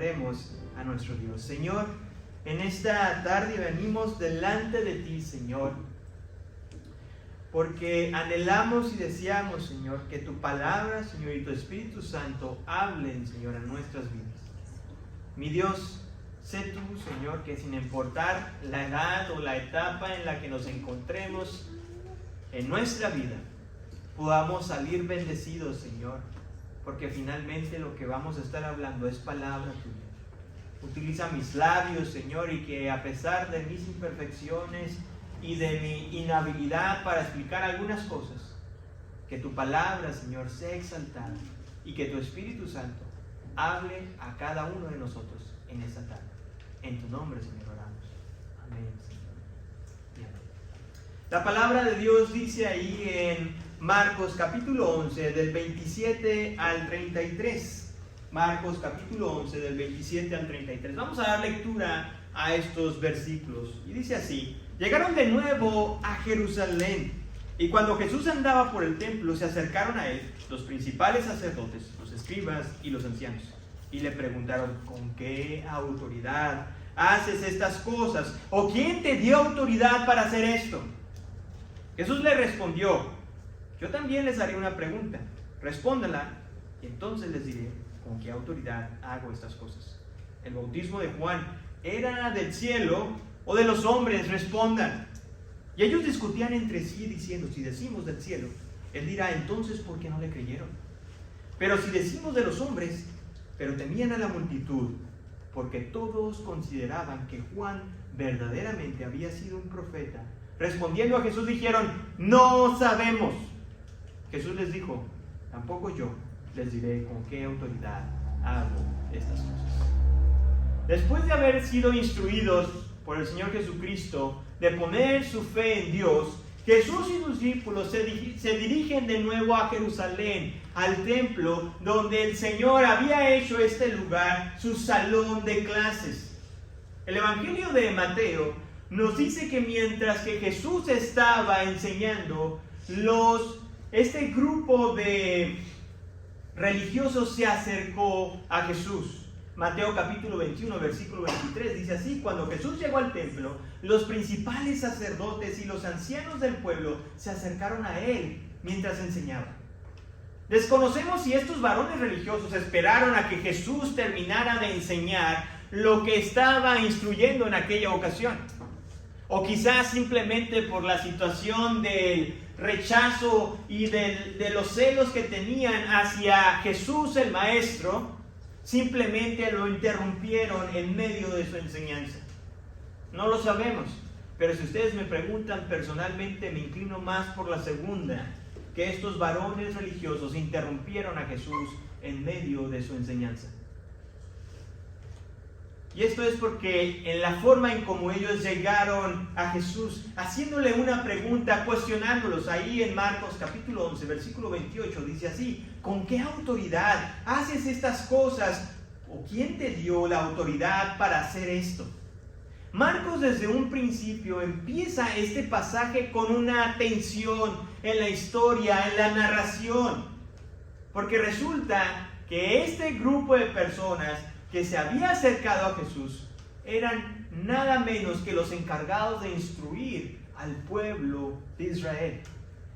Oremos a nuestro Dios. Señor, en esta tarde venimos delante de ti, Señor, porque anhelamos y deseamos, Señor, que tu palabra, Señor, y tu Espíritu Santo hablen, Señor, a nuestras vidas. Mi Dios, sé tú, Señor, que sin importar la edad o la etapa en la que nos encontremos en nuestra vida, podamos salir bendecidos, Señor, porque finalmente lo que vamos a estar hablando es palabra tuya. Utiliza mis labios, Señor, y que a pesar de mis imperfecciones y de mi inhabilidad para explicar algunas cosas, que tu palabra, Señor, sea exaltada y que tu Espíritu Santo hable a cada uno de nosotros en esta tarde. En tu nombre, Señor, oramos. Amén, Señor. Bien. La palabra de Dios dice ahí en Marcos capítulo 11, del 27 al 33. Marcos capítulo 11, del 27 al 33. Vamos a dar lectura a estos versículos. Y dice así: llegaron de nuevo a Jerusalén, y cuando Jesús andaba por el templo, se acercaron a él los principales sacerdotes, los escribas y los ancianos, y le preguntaron: ¿con qué autoridad haces estas cosas? ¿O quién te dio autoridad para hacer esto? Jesús le respondió: yo también les haré una pregunta, respóndala, y entonces les diré con qué autoridad hago estas cosas. ¿El bautismo de Juan era del cielo o de los hombres? Respondan. Y ellos discutían entre sí diciendo: si decimos del cielo, él dirá: entonces ¿por qué no le creyeron? Pero si decimos de los hombres, pero temían a la multitud, porque todos consideraban que Juan verdaderamente había sido un profeta. Respondiendo a Jesús dijeron: no sabemos. Jesús les dijo: tampoco yo les diré con qué autoridad hago estas cosas. Después de haber sido instruidos por el Señor Jesucristo de poner su fe en Dios, Jesús y sus discípulos se dirigen de nuevo a Jerusalén, al templo donde el Señor había hecho este lugar su salón de clases. El Evangelio de Mateo nos dice que mientras que Jesús estaba enseñando, este grupo de religiosos se acercó a Jesús. Mateo capítulo 21, versículo 23 dice así: cuando Jesús llegó al templo, los principales sacerdotes y los ancianos del pueblo se acercaron a él mientras enseñaba. Desconocemos si estos varones religiosos esperaron a que Jesús terminara de enseñar lo que estaba instruyendo en aquella ocasión, o quizás simplemente por la situación del rechazo y de los celos que tenían hacia Jesús el Maestro, simplemente lo interrumpieron en medio de su enseñanza. No lo sabemos, pero si ustedes me preguntan personalmente, me inclino más por la segunda, que estos varones religiosos interrumpieron a Jesús en medio de su enseñanza. Y esto es porque en la forma en como ellos llegaron a Jesús, haciéndole una pregunta, cuestionándolos, ahí en Marcos capítulo 11, versículo 28, dice así: ¿con qué autoridad haces estas cosas? ¿O quién te dio la autoridad para hacer esto? Marcos desde un principio empieza este pasaje con una tensión en la historia, en la narración, porque resulta que este grupo de personas que se había acercado a Jesús eran nada menos que los encargados de instruir al pueblo de Israel.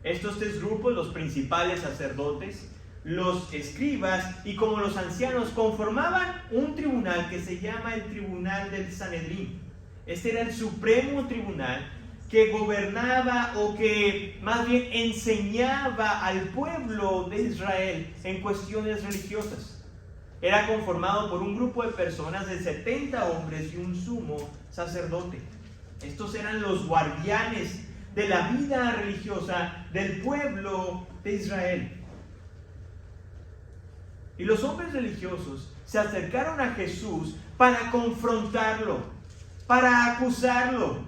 Estos tres grupos, los principales sacerdotes, los escribas y como los ancianos, conformaban un tribunal que se llama el tribunal del Sanedrín. Este era el supremo tribunal que gobernaba, o que más bien enseñaba al pueblo de Israel en cuestiones religiosas. Era conformado por un grupo de personas de 70 hombres y un sumo sacerdote. Estos eran los guardianes de la vida religiosa del pueblo de Israel. Y los hombres religiosos se acercaron a Jesús para confrontarlo, para acusarlo.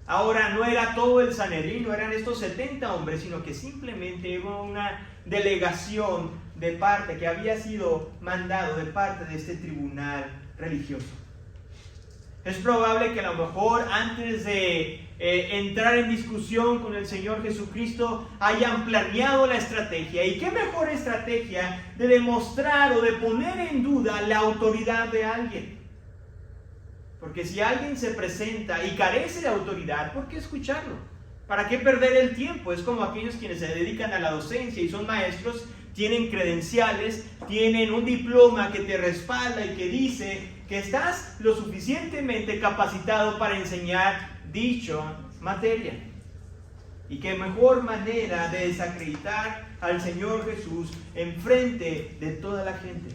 Ahora no era todo el Sanedrín, no eran estos 70 hombres, sino que simplemente hubo una delegación de parte que había sido mandado de parte de este tribunal religioso. Es probable que a lo mejor antes de entrar en discusión con el Señor Jesucristo hayan planeado la estrategia. ¿Y qué mejor estrategia de demostrar o de poner en duda la autoridad de alguien? Porque si alguien se presenta y carece de autoridad, ¿por qué escucharlo? ¿Para qué perder el tiempo? Es como aquellos quienes se dedican a la docencia y son maestros, tienen credenciales, tienen un diploma que te respalda y que dice que estás lo suficientemente capacitado para enseñar dicha materia. Y qué mejor manera de desacreditar al Señor Jesús en frente de toda la gente.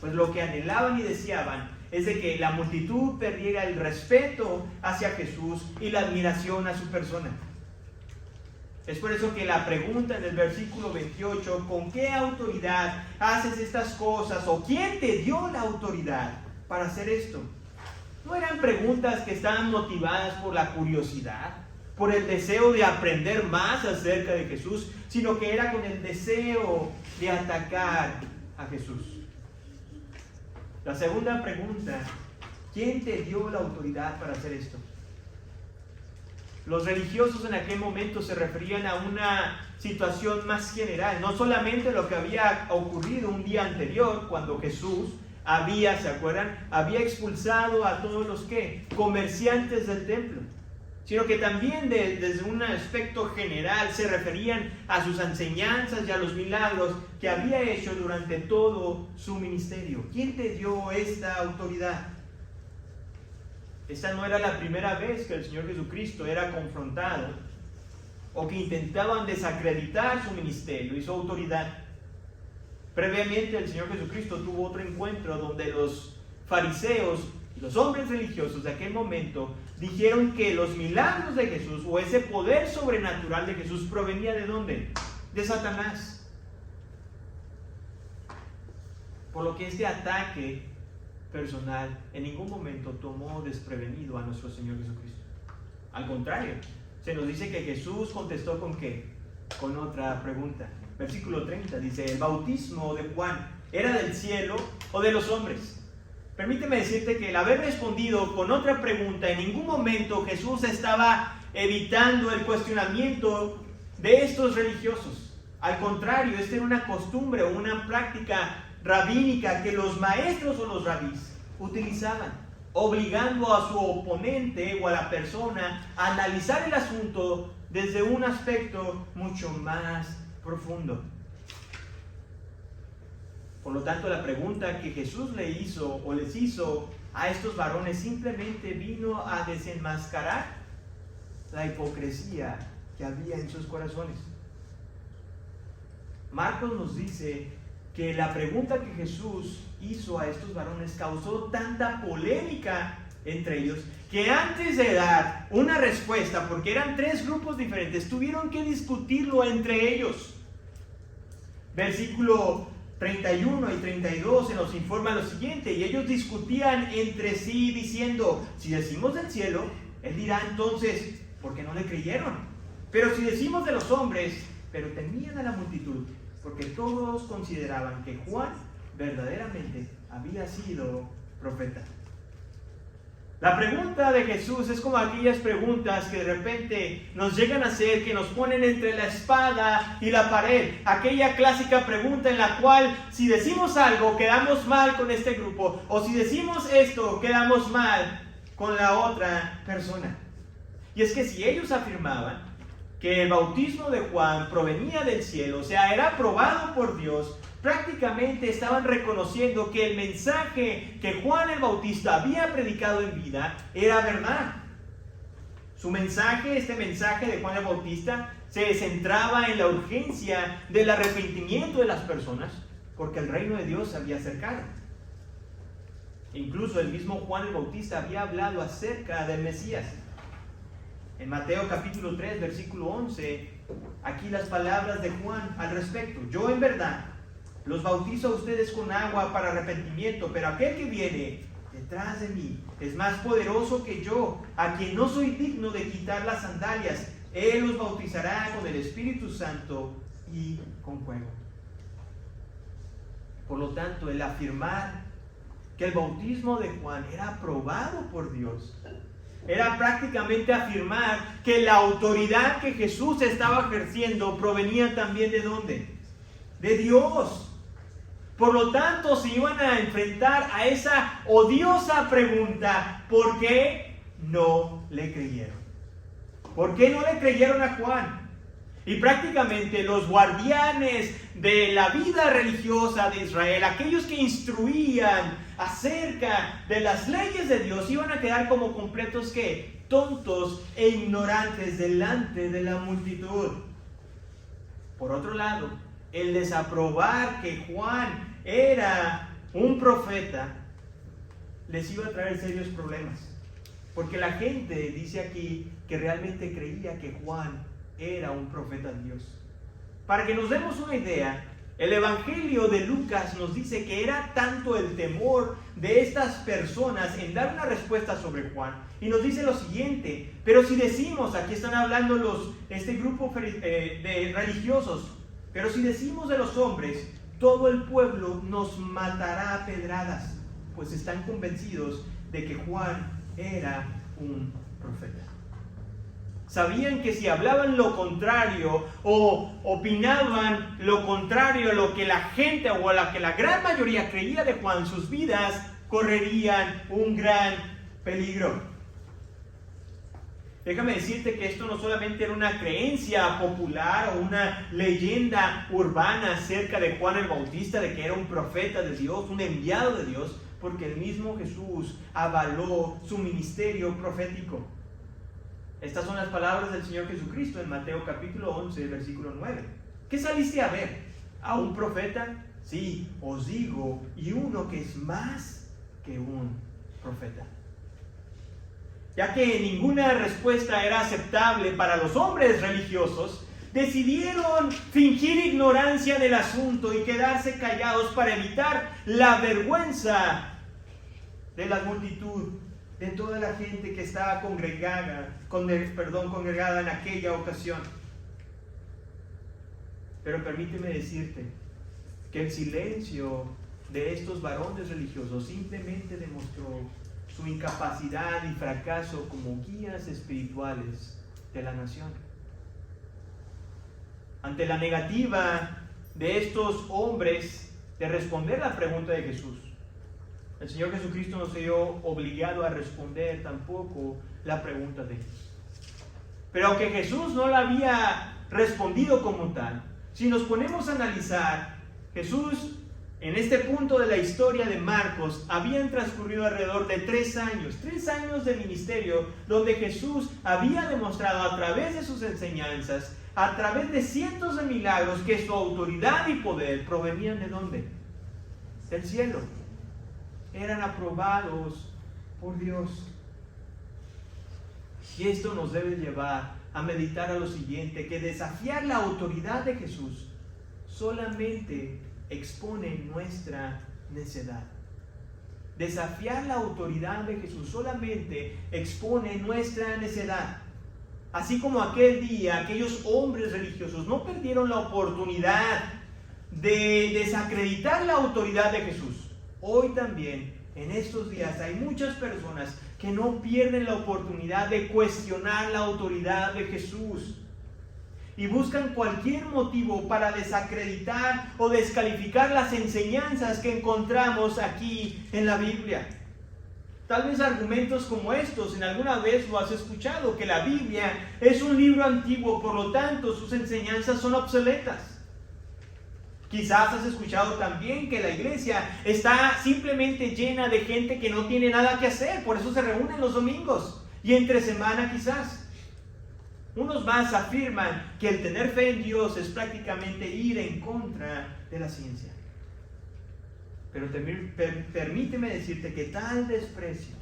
Pues lo que anhelaban y deseaban es de que la multitud perdiera el respeto hacia Jesús y la admiración a su persona. Es por eso que la pregunta en el versículo 28, ¿con qué autoridad haces estas cosas? ¿O quién te dio la autoridad para hacer esto? No eran preguntas que estaban motivadas por la curiosidad, por el deseo de aprender más acerca de Jesús, sino que era con el deseo de atacar a Jesús. La segunda pregunta, ¿quién te dio la autoridad para hacer esto? Los religiosos en aquel momento se referían a una situación más general, no solamente lo que había ocurrido un día anterior, cuando Jesús ¿se acuerdan? Había expulsado a todos los comerciantes del templo, sino que también desde un aspecto general se referían a sus enseñanzas y a los milagros que había hecho durante todo su ministerio. ¿Quién te dio esta autoridad? Esta no era la primera vez que el Señor Jesucristo era confrontado o que intentaban desacreditar su ministerio y su autoridad. Previamente el Señor Jesucristo tuvo otro encuentro donde los fariseos y los hombres religiosos de aquel momento dijeron que los milagros de Jesús o ese poder sobrenatural de Jesús provenía ¿de dónde? De Satanás. Por lo que este ataque personal en ningún momento tomó desprevenido a nuestro Señor Jesucristo. Al contrario, se nos dice que Jesús contestó ¿con qué? Con otra pregunta. Versículo 30 dice, ¿el bautismo de Juan era del cielo o de los hombres? Permíteme decirte que el haber respondido con otra pregunta, en ningún momento Jesús estaba evitando el cuestionamiento de estos religiosos. Al contrario, esta era una costumbre o una práctica rabínica que los maestros o los rabís utilizaban, obligando a su oponente o a la persona a analizar el asunto desde un aspecto mucho más profundo. Por lo tanto, la pregunta que Jesús les hizo a estos varones simplemente vino a desenmascarar la hipocresía que había en sus corazones. Marcos nos dice que la pregunta que Jesús hizo a estos varones causó tanta polémica entre ellos que antes de dar una respuesta, porque eran tres grupos diferentes, tuvieron que discutirlo entre ellos. Versículo 31 y 32 se nos informa lo siguiente: y ellos discutían entre sí diciendo, si decimos del cielo, él dirá entonces, ¿por qué no le creyeron? Pero si decimos de los hombres, pero temían a la multitud, porque todos consideraban que Juan verdaderamente había sido profeta. La pregunta de Jesús es como aquellas preguntas que de repente nos llegan a hacer, que nos ponen entre la espada y la pared. Aquella clásica pregunta en la cual si decimos algo quedamos mal con este grupo, o si decimos esto quedamos mal con la otra persona. Y es que si ellos afirmaban que el bautismo de Juan provenía del cielo, o sea, era aprobado por Dios, prácticamente estaban reconociendo que el mensaje que Juan el Bautista había predicado en vida era verdad. Su mensaje, este mensaje de Juan el Bautista, se centraba en la urgencia del arrepentimiento de las personas, porque el reino de Dios se había acercado. Incluso el mismo Juan el Bautista había hablado acerca del Mesías. En Mateo capítulo 3, versículo 11, aquí las palabras de Juan al respecto: yo en verdad los bautizo a ustedes con agua para arrepentimiento, pero aquel que viene detrás de mí es más poderoso que yo, a quien no soy digno de quitar las sandalias. Él los bautizará con el Espíritu Santo y con fuego. Por lo tanto, el afirmar que el bautismo de Juan era aprobado por Dios. Era prácticamente afirmar que la autoridad que Jesús estaba ejerciendo provenía también ¿de dónde? De Dios. Por lo tanto, se iban a enfrentar a esa odiosa pregunta: ¿por qué no le creyeron? ¿Por qué no le creyeron a Juan? Y prácticamente los guardianes de la vida religiosa de Israel, aquellos que instruían acerca de las leyes de Dios, iban a quedar como completos ¿qué? Tontos e ignorantes delante de la multitud. Por otro lado, el desaprobar que Juan era un profeta les iba a traer serios problemas, porque la gente dice aquí que realmente creía que Juan era un profeta de Dios. Para que nos demos una idea, el Evangelio de Lucas nos dice que era tanto el temor de estas personas en dar una respuesta sobre Juan, y nos dice lo siguiente: pero si decimos, aquí están hablando este grupo de religiosos, pero si decimos de los hombres, todo el pueblo nos matará a pedradas, pues están convencidos de que Juan era un profeta. Sabían que si hablaban lo contrario o opinaban lo contrario a lo que la gente o a lo que la gran mayoría creía de Juan, sus vidas correrían un gran peligro. Déjame decirte que esto no solamente era una creencia popular o una leyenda urbana acerca de Juan el Bautista, de que era un profeta de Dios, un enviado de Dios, porque el mismo Jesús avaló su ministerio profético. Estas son las palabras del Señor Jesucristo en Mateo capítulo 11, versículo 9. ¿Qué saliste a ver? ¿A un profeta? Sí, os digo, y uno que es más que un profeta. Ya que ninguna respuesta era aceptable para los hombres religiosos, decidieron fingir ignorancia del asunto y quedarse callados para evitar la vergüenza de la multitud, de toda la gente que estaba congregada en aquella ocasión. Pero permíteme decirte que el silencio de estos varones religiosos simplemente demostró su incapacidad y fracaso como guías espirituales de la nación. Ante la negativa de estos hombres de responder la pregunta de Jesús, el Señor Jesucristo no se vio obligado a responder tampoco la pregunta de ellos. Pero aunque Jesús no la había respondido como tal, si nos ponemos a analizar, Jesús, en este punto de la historia de Marcos, habían transcurrido alrededor de 3 años de ministerio, donde Jesús había demostrado a través de sus enseñanzas, a través de cientos de milagros, que su autoridad y poder provenían ¿de dónde? Del cielo. Eran aprobados por Dios. Y esto nos debe llevar a meditar a lo siguiente: que desafiar la autoridad de Jesús solamente expone nuestra necedad. Desafiar la autoridad de Jesús solamente expone nuestra necedad. Así como aquel día, aquellos hombres religiosos no perdieron la oportunidad de desacreditar la autoridad de Jesús. Hoy también, en estos días, hay muchas personas que no pierden la oportunidad de cuestionar la autoridad de Jesús y buscan cualquier motivo para desacreditar o descalificar las enseñanzas que encontramos aquí en la Biblia. Tal vez argumentos como estos, en alguna vez lo has escuchado, que la Biblia es un libro antiguo, por lo tanto sus enseñanzas son obsoletas. Quizás has escuchado también que la iglesia está simplemente llena de gente que no tiene nada que hacer, por eso se reúnen los domingos y entre semana quizás. Unos más afirman que el tener fe en Dios es prácticamente ir en contra de la ciencia. Pero permíteme decirte que tal desprecio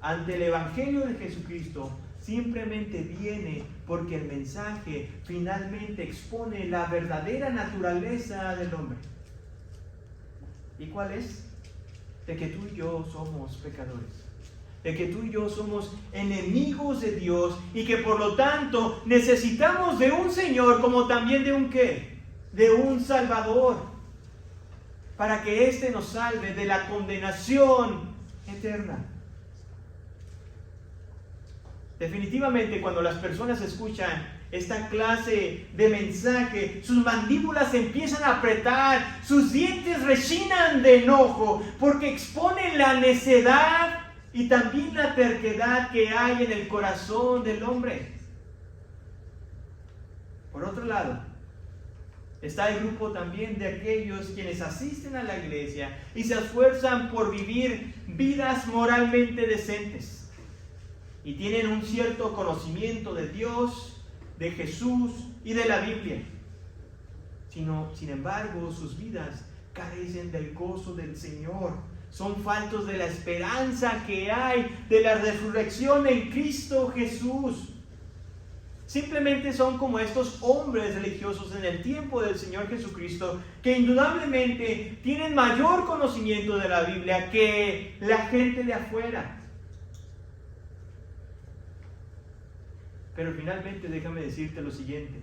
ante el Evangelio de Jesucristo simplemente viene porque el mensaje finalmente expone la verdadera naturaleza del hombre. ¿Y cuál es? De que tú y yo somos pecadores, de que tú y yo somos enemigos de Dios y que por lo tanto necesitamos de un Señor como también de un ¿qué? De un Salvador. para que éste nos salve de la condenación eterna. Definitivamente, cuando las personas escuchan esta clase de mensaje, sus mandíbulas se empiezan a apretar, sus dientes rechinan de enojo, porque exponen la necedad y también la terquedad que hay en el corazón del hombre. Por otro lado, está el grupo también de aquellos quienes asisten a la iglesia y se esfuerzan por vivir vidas moralmente decentes y tienen un cierto conocimiento de Dios, de Jesús y de la Biblia. Sin embargo, sus vidas carecen del gozo del Señor. Son faltos de la esperanza que hay de la resurrección en Cristo Jesús. Simplemente son como estos hombres religiosos en el tiempo del Señor Jesucristo, que indudablemente tienen mayor conocimiento de la Biblia que la gente de afuera. Pero finalmente déjame decirte lo siguiente,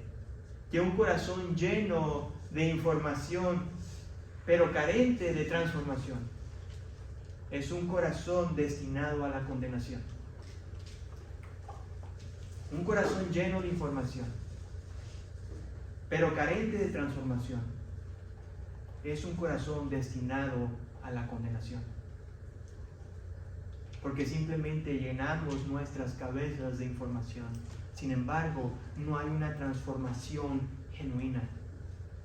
que un corazón lleno de información, pero carente de transformación, es un corazón destinado a la condenación. Un corazón lleno de información, pero carente de transformación, es un corazón destinado a la condenación. Porque simplemente llenamos nuestras cabezas de información. Sin embargo, no hay una transformación genuina.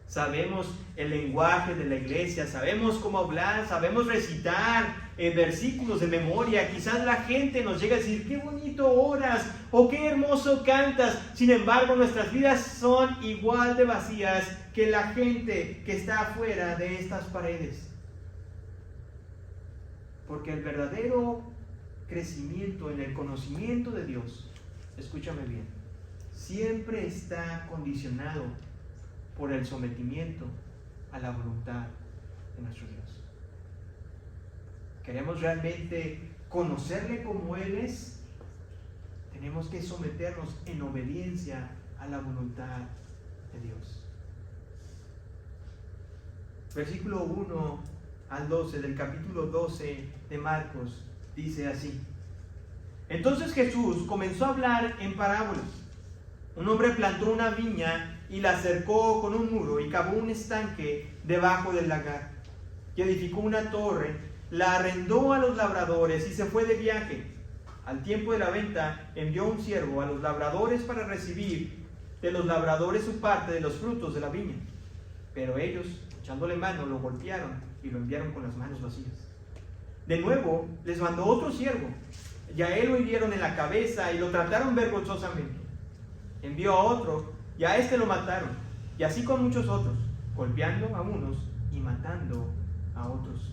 Sabemos el lenguaje de la iglesia, sabemos cómo hablar, sabemos recitar versículos de memoria. Quizás la gente nos llega a decir, qué bonito oras o qué hermoso cantas. Sin embargo, nuestras vidas son igual de vacías que la gente que está afuera de estas paredes. Porque el verdadero crecimiento en el conocimiento de Dios, escúchame bien, siempre está condicionado por el sometimiento a la voluntad de nuestro Dios. Queremos realmente conocerle como Él es, tenemos que someternos en obediencia a la voluntad de Dios. Versículo 1 al 12 del capítulo 12 de Marcos dice así: Entonces Jesús comenzó a hablar en parábolas. Un hombre plantó una viña y la cercó con un muro y cavó un estanque debajo del lagar. Y edificó una torre, la arrendó a los labradores y se fue de viaje. Al tiempo de la venta envió un siervo a los labradores para recibir de los labradores su parte de los frutos de la viña. Pero ellos, echándole mano, lo golpearon y lo enviaron con las manos vacías. De nuevo les mandó otro siervo, y a él lo hirieron en la cabeza y lo trataron vergonzosamente. Envió a otro, y a este lo mataron, y así con muchos otros, golpeando a unos y matando a otros.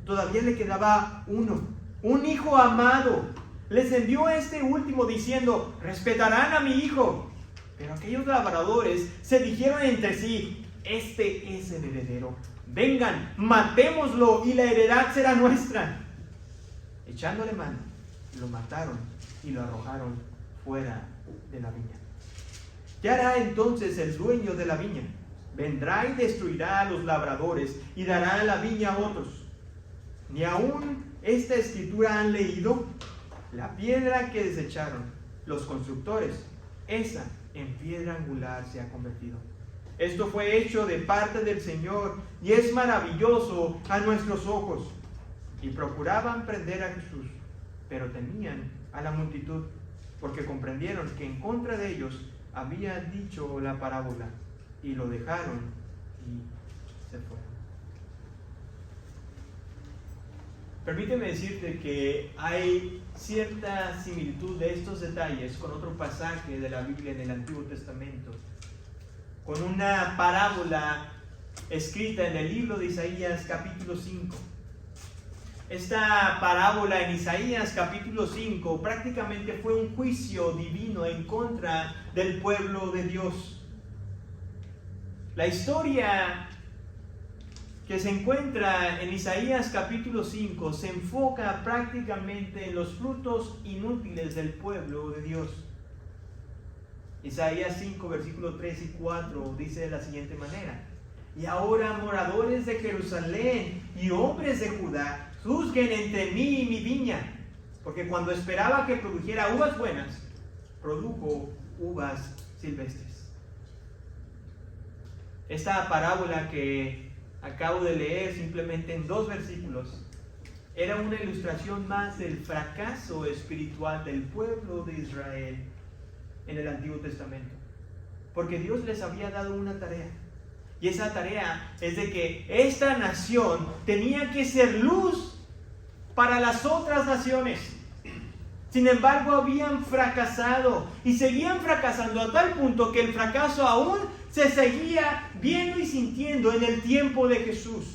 Todavía le quedaba uno, un hijo amado. Les envió a este último diciendo, respetarán a mi hijo. Pero aquellos labradores se dijeron entre sí, este es el heredero. Vengan, matémoslo y la heredad será nuestra. Echándole mano, lo mataron y lo arrojaron fuera de la viña. ¿Qué hará entonces el dueño de la viña? Vendrá y destruirá a los labradores y dará la viña a otros. ¿Ni aún esta escritura han leído? La piedra que desecharon los constructores, esa en piedra angular se ha convertido. Esto fue hecho de parte del Señor y es maravilloso a nuestros ojos. Y procuraban prender a Jesús, pero temían a la multitud, porque comprendieron que en contra de ellos había dicho la parábola, y lo dejaron y se fueron. Permíteme decirte que hay cierta similitud de estos detalles con otro pasaje de la Biblia en el Antiguo Testamento, con una parábola escrita en el libro de Isaías capítulo 5. Esta parábola en Isaías capítulo 5 prácticamente fue un juicio divino en contra del pueblo de Dios. La historia que se encuentra en Isaías capítulo 5 se enfoca prácticamente en los frutos inútiles del pueblo de Dios. Isaías 5 versículos 3 y 4 dice de la siguiente manera: Y ahora, moradores de Jerusalén y hombres de Judá, juzguen entre mí y mi viña, porque cuando esperaba que produjera uvas buenas, produjo uvas silvestres. Esta parábola que acabo de leer simplemente en 2 versículos era una ilustración más del fracaso espiritual del pueblo de Israel en el Antiguo Testamento. Porque Dios les había dado una tarea. Y esa tarea es de que esta nación tenía que ser luz para las otras naciones. Sin embargo, habían fracasado y seguían fracasando a tal punto que el fracaso aún se seguía viendo y sintiendo en el tiempo de Jesús.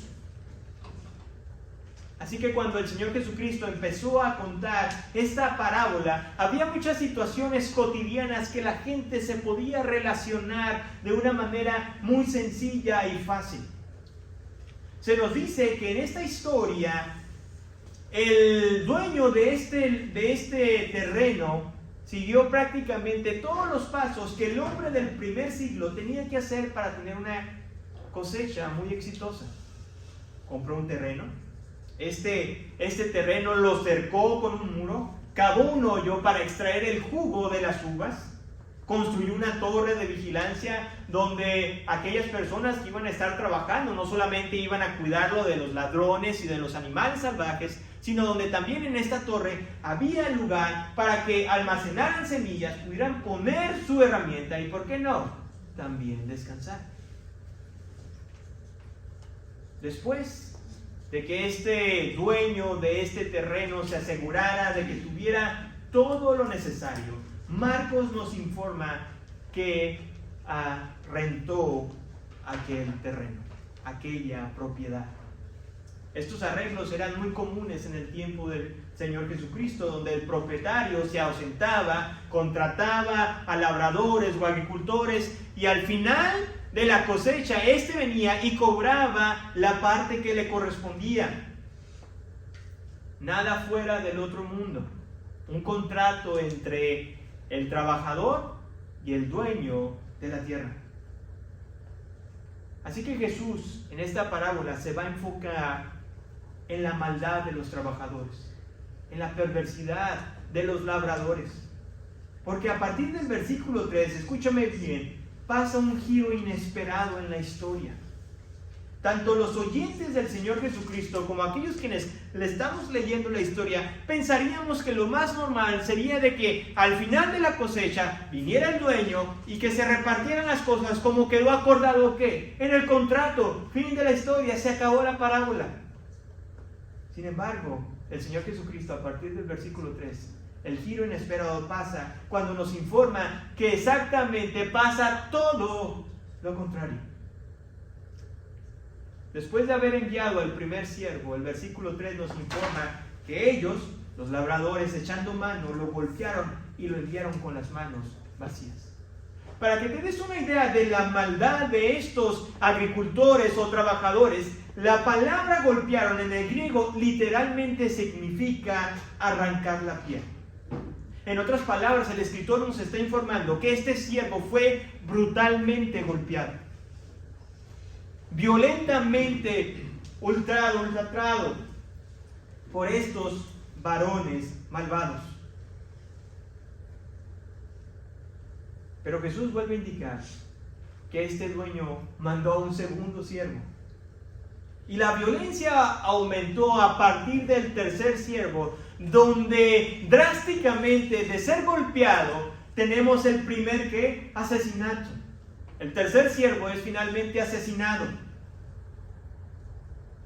Así que cuando el Señor Jesucristo empezó a contar esta parábola, había muchas situaciones cotidianas que la gente se podía relacionar de una manera muy sencilla y fácil. Se nos dice que en esta historia, el dueño de este terreno siguió prácticamente todos los pasos que el hombre del primer siglo tenía que hacer para tener una cosecha muy exitosa. Compró un terreno. Este terreno lo cercó con un muro, cavó un hoyo para extraer el jugo de las uvas, construyó una torre de vigilancia donde aquellas personas que iban a estar trabajando no solamente iban a cuidarlo de los ladrones y de los animales salvajes, sino donde también en esta torre había lugar para que almacenaran semillas, pudieran poner su herramienta y, ¿por qué no?, también descansar. Después de que este dueño de este terreno se asegurara de que tuviera todo lo necesario, Marcos nos informa que rentó aquel terreno, aquella propiedad. Estos arreglos eran muy comunes en el tiempo del Señor Jesucristo, donde el propietario se ausentaba, contrataba a labradores o agricultores y al final de la cosecha venía y cobraba la parte que le correspondía. Nada fuera del otro mundo. Un contrato entre el trabajador y el dueño de la tierra. Así que Jesús en esta parábola se va a enfocar en la maldad de los trabajadores, en la perversidad de los labradores. Porque a partir del versículo 3, escúchame bien, pasa un giro inesperado en la historia. Tanto los oyentes del Señor Jesucristo como aquellos quienes le estamos leyendo la historia, pensaríamos que lo más normal sería de que al final de la cosecha viniera el dueño y que se repartieran las cosas como quedó acordado que en el contrato, fin de la historia, se acabó la parábola. Sin embargo, el Señor Jesucristo a partir del versículo 3, el giro inesperado pasa cuando nos informa que exactamente pasa todo lo contrario. Después de haber enviado al primer siervo, el versículo 3 nos informa que ellos, los labradores, echando mano, lo golpearon y lo enviaron con las manos vacías. Para que te des una idea de la maldad de estos agricultores o trabajadores, la palabra golpearon en el griego literalmente significa arrancar la piel. En otras palabras, el escritor nos está informando que este siervo fue brutalmente golpeado, violentamente ultrajado por estos varones malvados. Pero Jesús vuelve a indicar que este dueño mandó a un segundo siervo. Y la violencia aumentó a partir del tercer siervo, donde drásticamente de ser golpeado tenemos el primer asesinato. El tercer siervo es finalmente asesinado.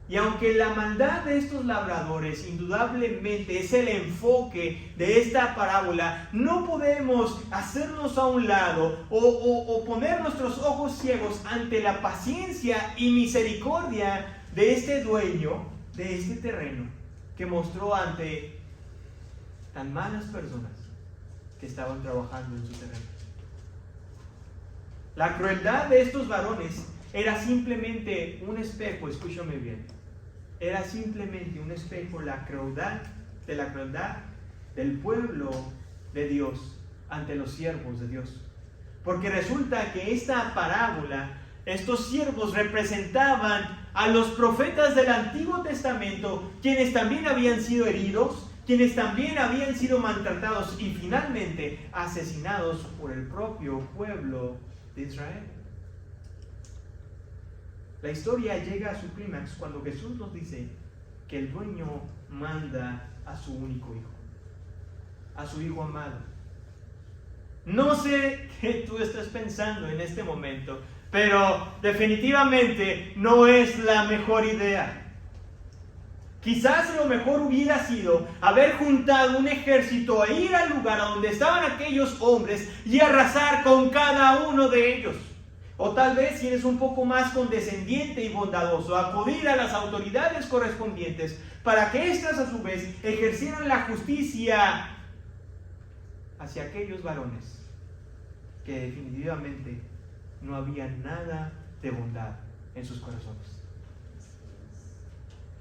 Y aunque la maldad de estos labradores indudablemente es el enfoque de esta parábola, no podemos hacernos a un lado o poner nuestros ojos ciegos ante la paciencia y misericordia de este dueño de este terreno que mostró ante tan malas personas que estaban trabajando en su terreno. La crueldad de estos varones era simplemente un espejo, escúchame bien. Era simplemente un espejo la crueldad del pueblo de Dios ante los siervos de Dios. Porque resulta que esta parábola estos siervos representaban a los profetas del Antiguo Testamento, quienes también habían sido heridos, quienes también habían sido maltratados y finalmente asesinados por el propio pueblo de Israel. La historia llega a su clímax cuando Jesús nos dice que el dueño manda a su único hijo, a su hijo amado. No sé qué tú estás pensando en este momento, pero definitivamente no es la mejor idea. Quizás lo mejor hubiera sido haber juntado un ejército e ir al lugar a donde estaban aquellos hombres y arrasar con cada uno de ellos. O tal vez, si eres un poco más condescendiente y bondadoso, acudir a las autoridades correspondientes para que éstas a su vez ejercieran la justicia hacia aquellos varones que definitivamente no había nada de bondad en sus corazones.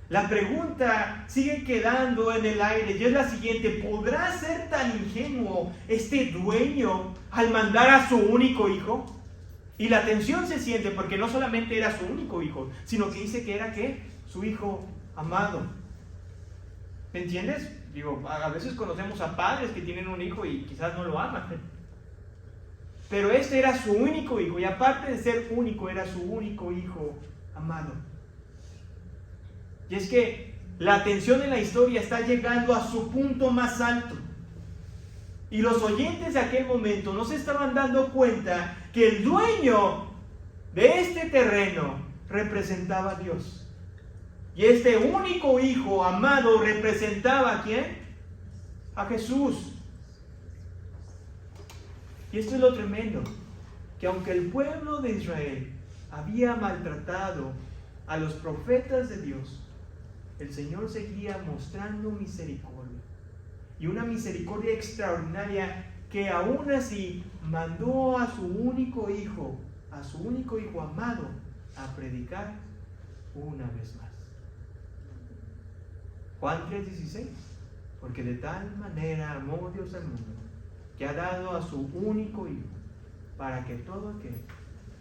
La pregunta sigue quedando en el aire y es la siguiente: ¿podrá ser tan ingenuo este dueño al mandar a su único hijo? Y la tensión se siente porque no solamente era su único hijo, sino que dice que era ¿qué? Su hijo amado. ¿Me entiendes? Digo, a veces conocemos a padres que tienen un hijo y quizás no lo aman. Pero este era su único hijo, y aparte de ser único, era su único hijo amado. Y es que la tensión en la historia está llegando a su punto más alto. Y los oyentes de aquel momento no se estaban dando cuenta que el dueño de este terreno representaba a Dios. Y este único hijo amado representaba ¿a quién? A Jesús. Y esto es lo tremendo, que aunque el pueblo de Israel había maltratado a los profetas de Dios, el Señor seguía mostrando misericordia. Y una misericordia extraordinaria que aún así mandó a su único hijo amado, a predicar una vez más. Juan 3:16, porque de tal manera amó Dios al mundo, que ha dado a su único hijo, para que todo aquel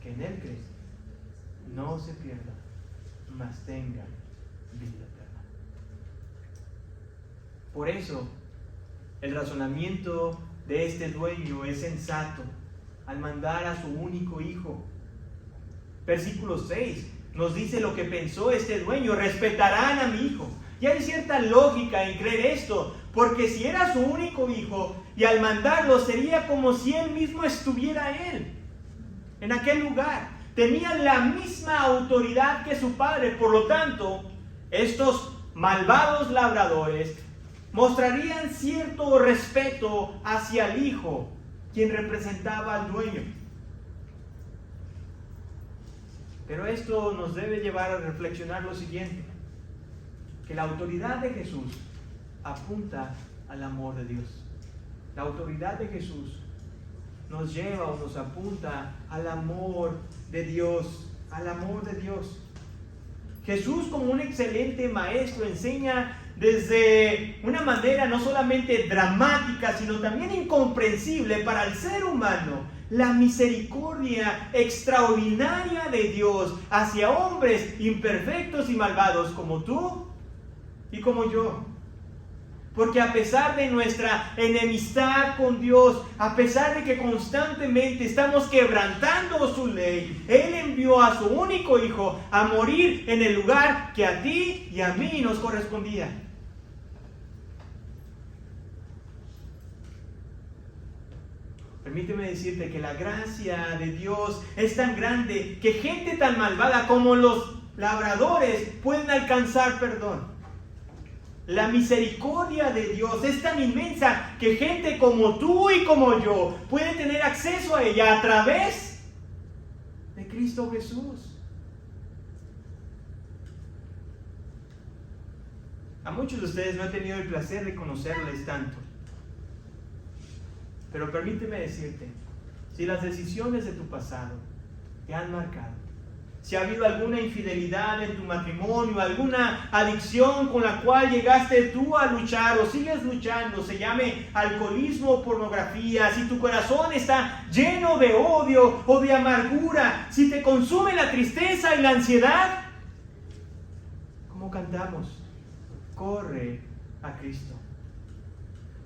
que en él cree no se pierda, mas tenga vida eterna. Por eso, el razonamiento de este dueño es sensato al mandar a su único hijo. Versículo 6 nos dice lo que pensó este dueño: respetarán a mi hijo. Y hay cierta lógica en creer esto, porque si era su único hijo y al mandarlo sería como si él mismo estuviera en aquel lugar. Tenía la misma autoridad que su padre, por lo tanto, estos malvados labradores mostrarían cierto respeto hacia el hijo, quien representaba al dueño. Pero esto nos debe llevar a reflexionar lo siguiente: que la autoridad de Jesús apunta al amor de Dios. La autoridad de Jesús nos lleva o nos apunta al amor de Dios, al amor de Dios. Jesús, como un excelente maestro, enseña desde una manera no solamente dramática, sino también incomprensible para el ser humano, la misericordia extraordinaria de Dios hacia hombres imperfectos y malvados como tú y como yo. Porque a pesar de nuestra enemistad con Dios, a pesar de que constantemente estamos quebrantando su ley, Él envió a su único hijo a morir en el lugar que a ti y a mí nos correspondía. Permíteme decirte que la gracia de Dios es tan grande que gente tan malvada como los labradores pueden alcanzar perdón. La misericordia de Dios es tan inmensa que gente como tú y como yo puede tener acceso a ella a través de Cristo Jesús. A muchos de ustedes no he tenido el placer de conocerles tanto. Pero permíteme decirte, si las decisiones de tu pasado te han marcado, Si ha habido alguna infidelidad en tu matrimonio, alguna adicción con la cual llegaste tú a luchar o sigues luchando, se llame alcoholismo o pornografía, si tu corazón está lleno de odio o de amargura, si te consume la tristeza y la ansiedad, ¿cómo cantamos? Corre a Cristo.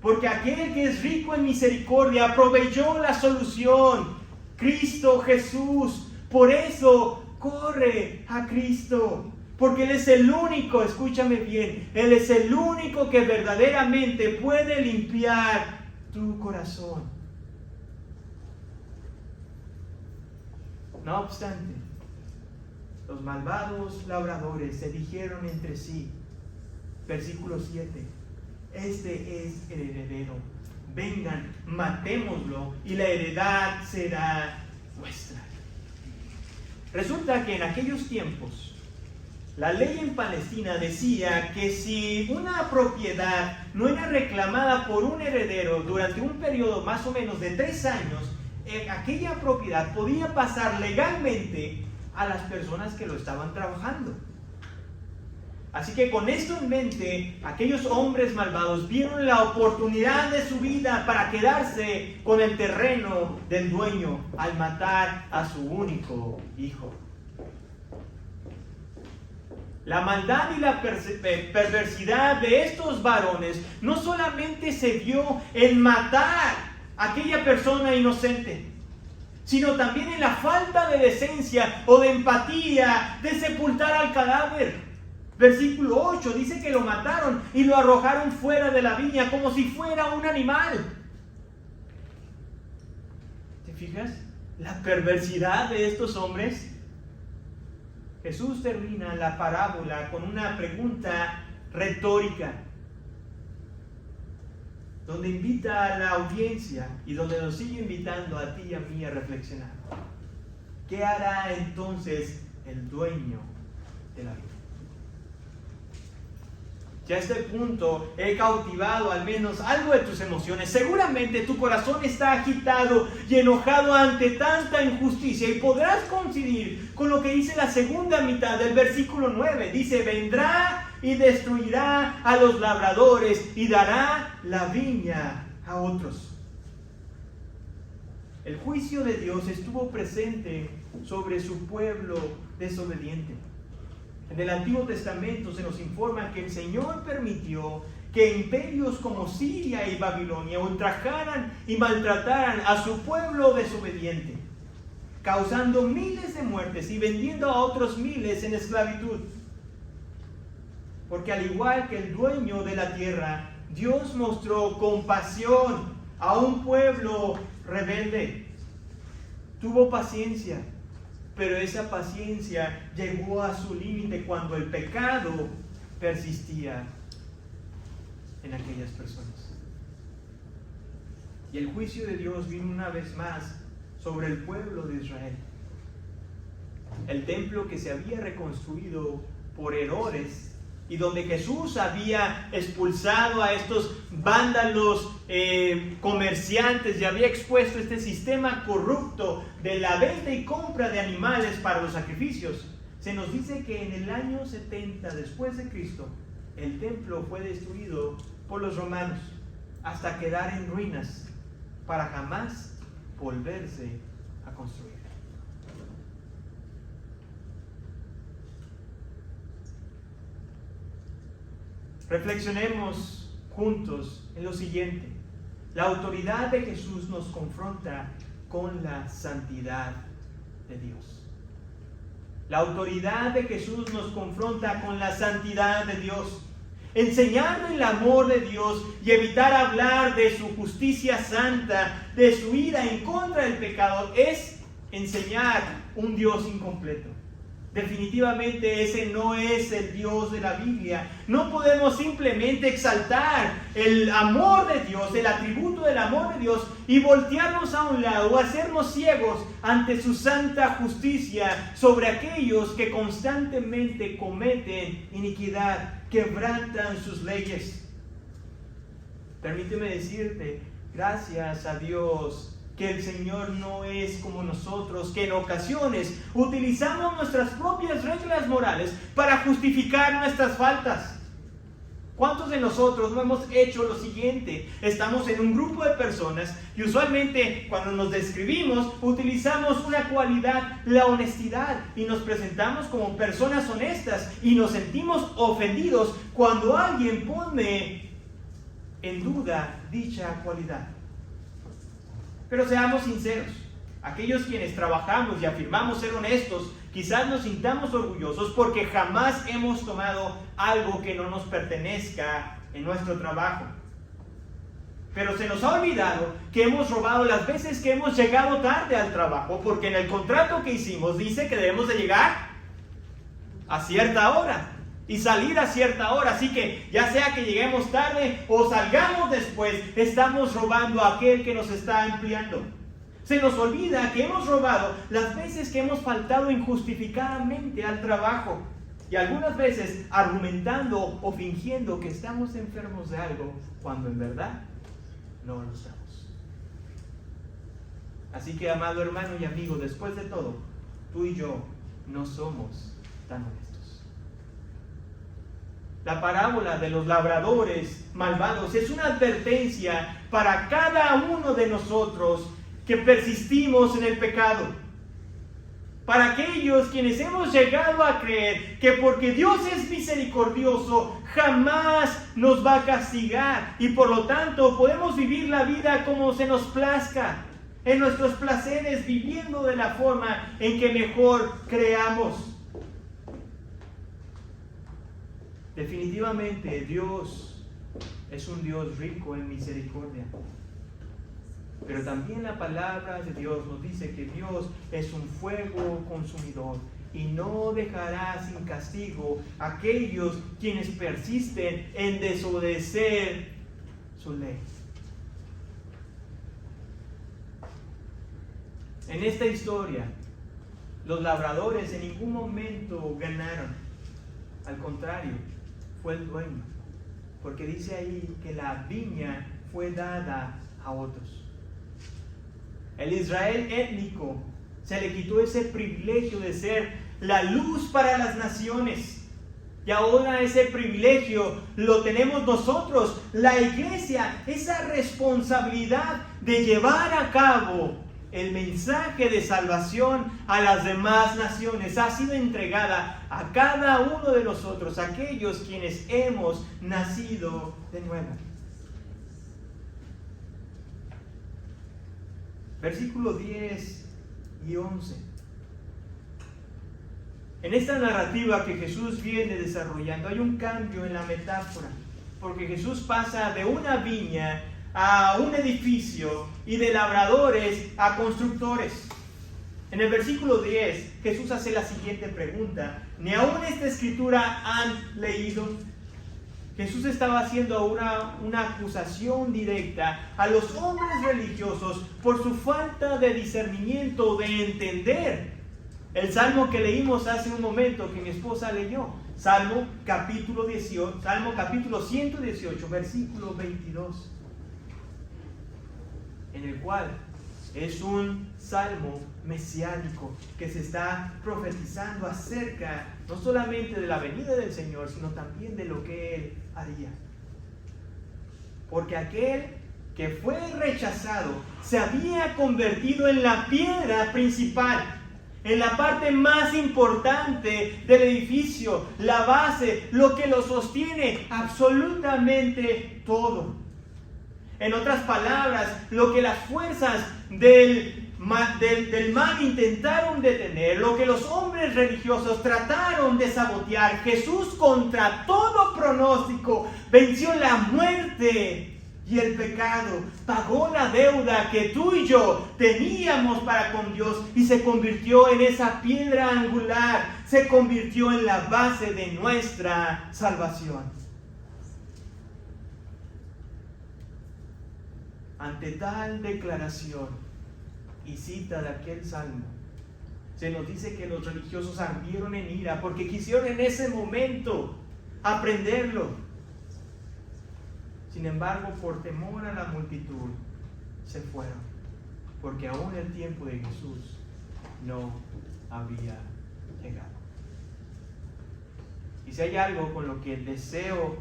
Porque aquel que es rico en misericordia proveyó la solución, Cristo Jesús. Por eso corre a Cristo, porque Él es el único, escúchame bien, Él es el único que verdaderamente puede limpiar tu corazón. No obstante, los malvados labradores se dijeron entre sí, versículo 7, este es el heredero, vengan, matémoslo y la heredad será nuestra. Resulta que en aquellos tiempos, la ley en Palestina decía que si una propiedad no era reclamada por un heredero durante un periodo más o menos de 3 años, aquella propiedad podía pasar legalmente a las personas que lo estaban trabajando. Así que con esto en mente, aquellos hombres malvados vieron la oportunidad de su vida para quedarse con el terreno del dueño al matar a su único hijo. La maldad y la perversidad de estos varones no solamente se vio en matar a aquella persona inocente, sino también en la falta de decencia o de empatía de sepultar al cadáver. Versículo 8 dice que lo mataron y lo arrojaron fuera de la viña como si fuera un animal. ¿Te fijas? La perversidad de estos hombres. Jesús termina la parábola con una pregunta retórica, donde invita a la audiencia y donde nos sigue invitando a ti y a mí a reflexionar. ¿Qué hará entonces el dueño de la vida? Ya a este punto he cautivado al menos algo de tus emociones. Seguramente tu corazón está agitado y enojado ante tanta injusticia, y podrás coincidir con lo que dice la segunda mitad del versículo 9. Dice, vendrá y destruirá a los labradores y dará la viña a otros. El juicio de Dios estuvo presente sobre su pueblo desobediente. En el Antiguo Testamento se nos informa que el Señor permitió que imperios como Siria y Babilonia ultrajaran y maltrataran a su pueblo desobediente, causando miles de muertes y vendiendo a otros miles en esclavitud. Porque al igual que el dueño de la tierra, Dios mostró compasión a un pueblo rebelde. Tuvo paciencia. Pero esa paciencia llegó a su límite cuando el pecado persistía en aquellas personas. Y el juicio de Dios vino una vez más sobre el pueblo de Israel. El templo que se había reconstruido por Herodes y donde Jesús había expulsado a estos vándalos comerciantes y había expuesto este sistema corrupto de la venta y compra de animales para los sacrificios. Se nos dice que en el año 70 después de Cristo, el templo fue destruido por los romanos hasta quedar en ruinas para jamás volverse a construir. Reflexionemos juntos en lo siguiente. La autoridad de Jesús nos confronta con la santidad de Dios. La autoridad de Jesús nos confronta con la santidad de Dios. Enseñar el amor de Dios y evitar hablar de su justicia santa, de su ira en contra del pecado, es enseñar un Dios incompleto. Definitivamente ese no es el Dios de la Biblia. No podemos simplemente exaltar el amor de Dios, el atributo del amor de Dios, y voltearnos a un lado o hacernos ciegos ante su santa justicia sobre aquellos que constantemente cometen iniquidad, quebrantan sus leyes. Permíteme decirte, gracias a Dios que el Señor no es como nosotros, que en ocasiones utilizamos nuestras propias reglas morales para justificar nuestras faltas. ¿Cuántos de nosotros no hemos hecho lo siguiente? Estamos en un grupo de personas y usualmente cuando nos describimos utilizamos una cualidad, la honestidad, y nos presentamos como personas honestas y nos sentimos ofendidos cuando alguien pone en duda dicha cualidad. Pero seamos sinceros, aquellos quienes trabajamos y afirmamos ser honestos, quizás nos sintamos orgullosos porque jamás hemos tomado algo que no nos pertenezca en nuestro trabajo. Pero se nos ha olvidado que hemos robado las veces que hemos llegado tarde al trabajo, porque en el contrato que hicimos dice que debemos de llegar a cierta hora y salir a cierta hora. Así que ya sea que lleguemos tarde o salgamos después, estamos robando a aquel que nos está empleando. Se nos olvida que hemos robado las veces que hemos faltado injustificadamente al trabajo, y algunas veces argumentando o fingiendo que estamos enfermos de algo cuando en verdad no lo estamos. Así que, amado hermano y amigo, después de todo, tú y yo no somos tan honestos. La parábola de los labradores malvados es una advertencia para cada uno de nosotros que persistimos en el pecado. Para aquellos quienes hemos llegado a creer que porque Dios es misericordioso, jamás nos va a castigar y por lo tanto podemos vivir la vida como se nos plazca, en nuestros placeres, viviendo de la forma en que mejor creamos. Definitivamente Dios es un Dios rico en misericordia. Pero también la palabra de Dios nos dice que Dios es un fuego consumidor y no dejará sin castigo a aquellos quienes persisten en desobedecer su ley. En esta historia, los labradores en ningún momento ganaron. Al contrario, fue el dueño, porque dice ahí que la viña fue dada a otros. El Israel étnico se le quitó ese privilegio de ser la luz para las naciones. Y ahora ese privilegio lo tenemos nosotros, la iglesia, esa responsabilidad de llevar a cabo el mensaje de salvación a las demás naciones. Ha sido entregada a cada uno de nosotros, aquellos quienes hemos nacido de nuevo. Versículos 10 y 11. En esta narrativa que Jesús viene desarrollando hay un cambio en la metáfora, porque Jesús pasa de una viña a un edificio y de labradores a constructores. En el versículo 10 Jesús hace la siguiente pregunta: ¿ni aún esta escritura han leído? Jesús estaba haciendo ahora una acusación directa a los hombres religiosos por su falta de discernimiento, de entender el salmo que leímos hace un momento, que mi esposa leyó. Salmo capítulo 118, versículo 22. En el cual es un salmo mesiánico que se está profetizando acerca no solamente de la venida del Señor, sino también de lo que Él haría. Porque aquel que fue rechazado se había convertido en la piedra principal, en la parte más importante del edificio, la base, lo que lo sostiene, absolutamente todo. En otras palabras, lo que las fuerzas del mal intentaron detener, lo que los hombres religiosos trataron de sabotear, Jesús, contra todo pronóstico, venció la muerte y el pecado, pagó la deuda que tú y yo teníamos para con Dios y se convirtió en esa piedra angular, se convirtió en la base de nuestra salvación. Ante tal declaración y cita de aquel salmo, se nos dice que los religiosos ardieron en ira porque quisieron en ese momento aprenderlo. Sin embargo, por temor a la multitud, se fueron. porque aún el tiempo de Jesús no había llegado. Y si hay algo con lo que deseo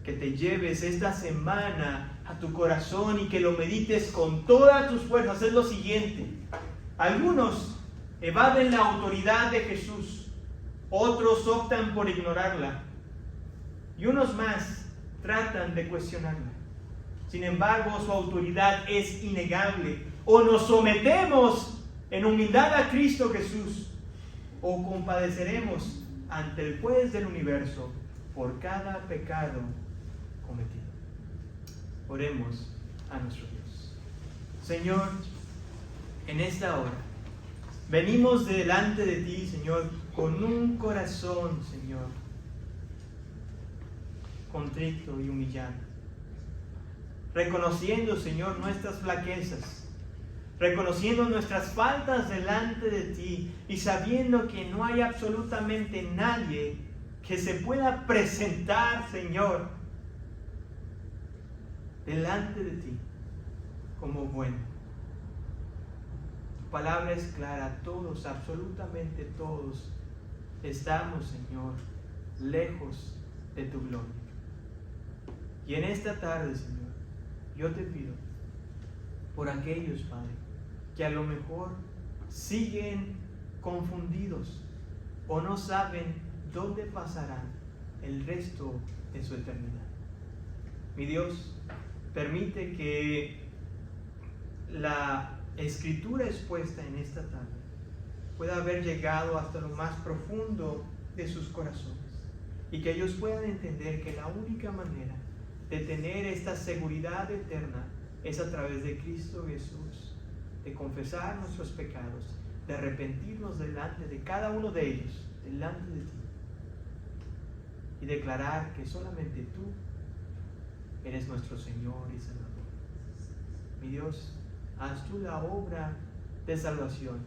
que te lleves esta semana a tu corazón y que lo medites con todas tus fuerzas, es lo siguiente. Algunos evaden la autoridad de Jesús, otros optan por ignorarla y unos más tratan de cuestionarla. Sin embargo, su autoridad es innegable. O nos sometemos en humildad a Cristo Jesús, o compadeceremos ante el juez del universo por cada pecado cometido. Oremos a nuestro Dios. Señor, en esta hora venimos delante de ti, Señor, con un corazón, Señor, contrito y humillado, reconociendo, Señor, nuestras flaquezas, reconociendo nuestras faltas delante de ti y sabiendo que no hay absolutamente nadie que se pueda presentar, Señor, delante de ti como bueno. Tu palabra es clara, todos, absolutamente todos, estamos, Señor, lejos de tu gloria. Y en esta tarde, Señor, yo te pido por aquellos, Padre, que a lo mejor siguen confundidos o no saben dónde pasarán el resto de su eternidad. Mi Dios, permite que la escritura expuesta en esta tarde pueda haber llegado hasta lo más profundo de sus corazones y que ellos puedan entender que la única manera de tener esta seguridad eterna es a través de Cristo Jesús, de confesar nuestros pecados, de arrepentirnos delante de cada uno de ellos, delante de ti, y declarar que solamente tú eres nuestro Señor y Salvador. Mi Dios, haz tú la obra de salvación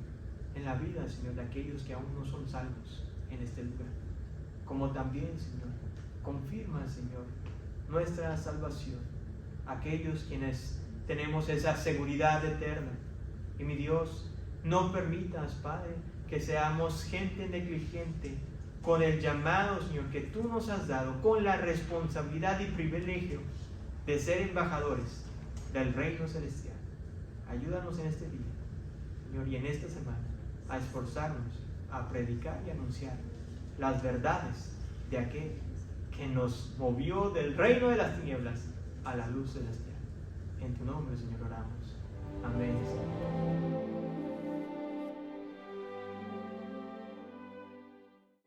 en la vida, Señor, de aquellos que aún no son salvos en este lugar. Como también, Señor, confirma, Señor, nuestra salvación, aquellos quienes tenemos esa seguridad eterna. Y mi Dios, no permitas, Padre, que seamos gente negligente con el llamado, Señor, que tú nos has dado, con la responsabilidad y privilegio de ser embajadores del reino celestial. Ayúdanos en este día, Señor, y en esta semana a esforzarnos, a predicar y anunciar las verdades de aquel que nos movió del reino de las tinieblas a la luz celestial. En tu nombre, Señor, oramos. Amén, Señor.